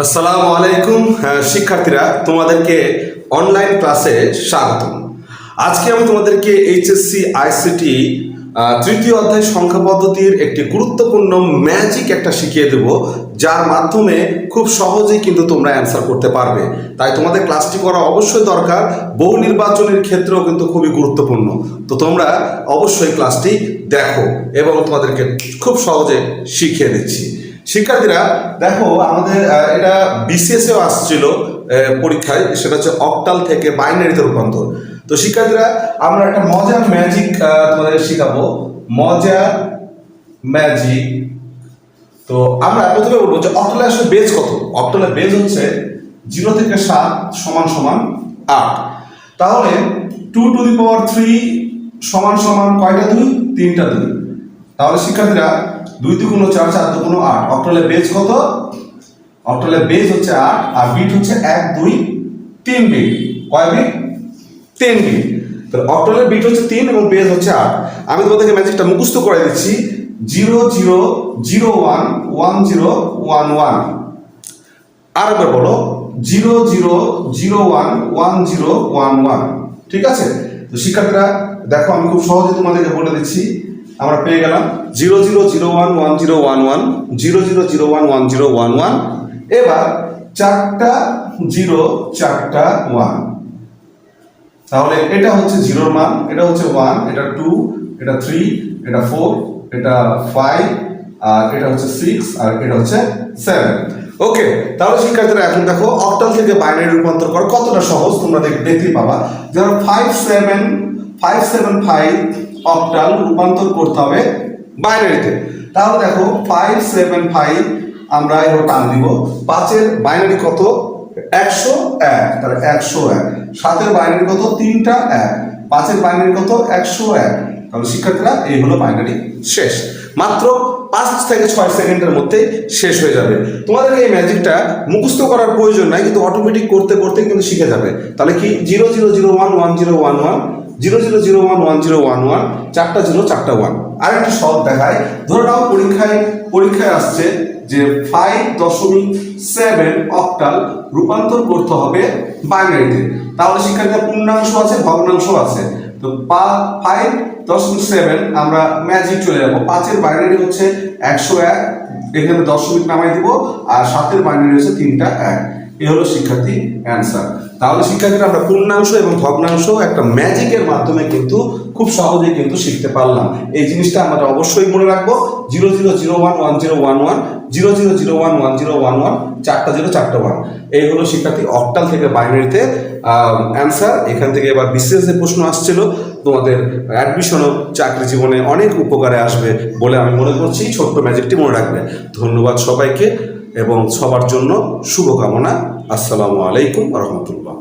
আসসালামু আলাইকুম শিক্ষার্থীরা, তোমাদেরকে অনলাইন ক্লাসে স্বাগতম। আজকে আমি তোমাদেরকে এইচএসসি আইসিটি তৃতীয় অধ্যায় সংখ্যা পদ্ধতির একটি গুরুত্বপূর্ণ ম্যাজিক একটা শিখিয়ে দেব, যার মাধ্যমে খুব সহজেই কিন্তু তোমরা অ্যান্সার করতে পারবে। তাই তোমাদের ক্লাসটি করা অবশ্যই দরকার, বহু নির্বাচনের ক্ষেত্রেও কিন্তু খুবই গুরুত্বপূর্ণ। তো তোমরা অবশ্যই ক্লাসটি দেখো এবং তোমাদেরকে খুব সহজে শিখিয়ে দিচ্ছি। শিক্ষার্থীরা দেখো, আমাদের এটা বিসিএসেও আসছিল পরীক্ষায়, সেটা হচ্ছে অক্টাল থেকে বাইনারিতে রূপান্তর। তো শিক্ষার্থীরা, আমরা একটা মজার ম্যাজিক তোমাদের শিখাবো, মজার ম্যাজিক। তো আমরা প্রথমে বলবো যে অক্টালে আসলে বেজ কত। অক্টালের বেজ হচ্ছে 0 থেকে 7 সমান সমান 8। তাহলে 2 টু দি পাওয়ার 3 সমান সমান কয়টা 2? 3টা 2। তাহলে শিক্ষার্থীরা 2 2 4 4 2 8। অক্টালের বেজ কত? অক্টালের বেজ হচ্ছে 8 আর বিট হচ্ছে 1 2 3 বিট। কয় বিট? 3 বিট। তাহলে অক্টালের বিট হচ্ছে 3 এবং বেজ হচ্ছে 8। আমি তোমাদেরকে ম্যাজিকটা মুখস্থ করে দিচ্ছি। 0 0 0 1 1 0 1 1। আরেকবার বলো, 0 0 0 1 1 0 1 1। ঠিক আছে? তো শিক্ষার্থীরা দেখো, আমি খুব সহজে তোমাদেরকে বলে দিচ্ছি। আমরা পেয়ে গেলাম 0 0 0 1 1 0 1 1, 0 0 0 1 1 0 1 1। এবার 4টা 0 4টা 1। তাহলে এটা হচ্ছে 0 মান, এটা হচ্ছে 1, এটা 2, এটা 3, এটা 4, এটা 5, আর এটা হচ্ছে 6, আর এটা হচ্ছে 7। ওকে, তাহলে শিক্ষার্থীরা এখন দেখো, অক্টাল থেকে বাইনারি রূপান্তর করা কতটা সহজ তোমরা দেখতেই পাবা। যেমন 575 অক্টাল রূপান্তর করতে হবে বাইনারিতে। তাহলে দেখো 575 আমরা এবার টান দিব। 5-এর বাইনারি কত? 101। তাহলে 101। 7-এর বাইনারি কত? 3টা 1। 5-এর বাইনারি কত? 101। তাহলে শিক্ষার্থীরা এই হলো বাইনারি শেষ। মাত্র 5 থেকে 6 সেকেন্ডের মধ্যে শেষ হয়ে যাবে। তোমাদের এই ম্যাজিকটা মুখস্থ করার প্রয়োজন নাই, কিন্তু অটোমেটিক করতে করতে কিন্তু শিখে যাবে। তাহলে কি 0 0 0 1 1 0 1 1, 0 0 0 1 1 0 1 1, 4টা 0 4টা 1। আরেকটা সহজ দেখায়। ধরে নাও পরীক্ষায় আসছে যে 5.7 অক্টাল রূপান্তর করতে হবে বাইনারিতে। তাহলে শিক্ষার্থীরা পূর্ণাংশ আছে, ভগ্নাংশ আছে। তো 5.7 আমরা ম্যাজিক চলে যাবো। 5-এর বাইনারি হচ্ছে 101, এখানে দশমিক নামাই দিব, আর 7-এর বাইনারি হচ্ছে 3টা 1। এই হলো শিক্ষার্থী অ্যান্সার। তাহলে শিক্ষার্থীরা আমরা পূর্ণাংশ এবং ভগ্নাংশ একটা ম্যাজিকের মাধ্যমে কিন্তু খুব সহজেই কিন্তু শিখতে পারলাম। এই জিনিসটা আমরা অবশ্যই মনে রাখবো। 0 0 0 1 1 0 1 1, 0 0 0 1 1 0 1 1, 4টা 0 4টা 1। এই হলো শিক্ষার্থী অক্টাল থেকে বাইনারিতে অ্যান্সার। এখান থেকে এবার বিসিএস এর প্রশ্ন আসছিল, তোমাদের অ্যাডমিশন ও চাকরি জীবনে অনেক উপকারে আসবে বলে আমি মনে করছি। ছোট্ট ম্যাজিকটি মনে রাখবে। ধন্যবাদ সবাইকে এবং সবার জন্য শুভকামনা। আসসালামু আলাইকুম ওয়া রাহমাতুল্লাহ।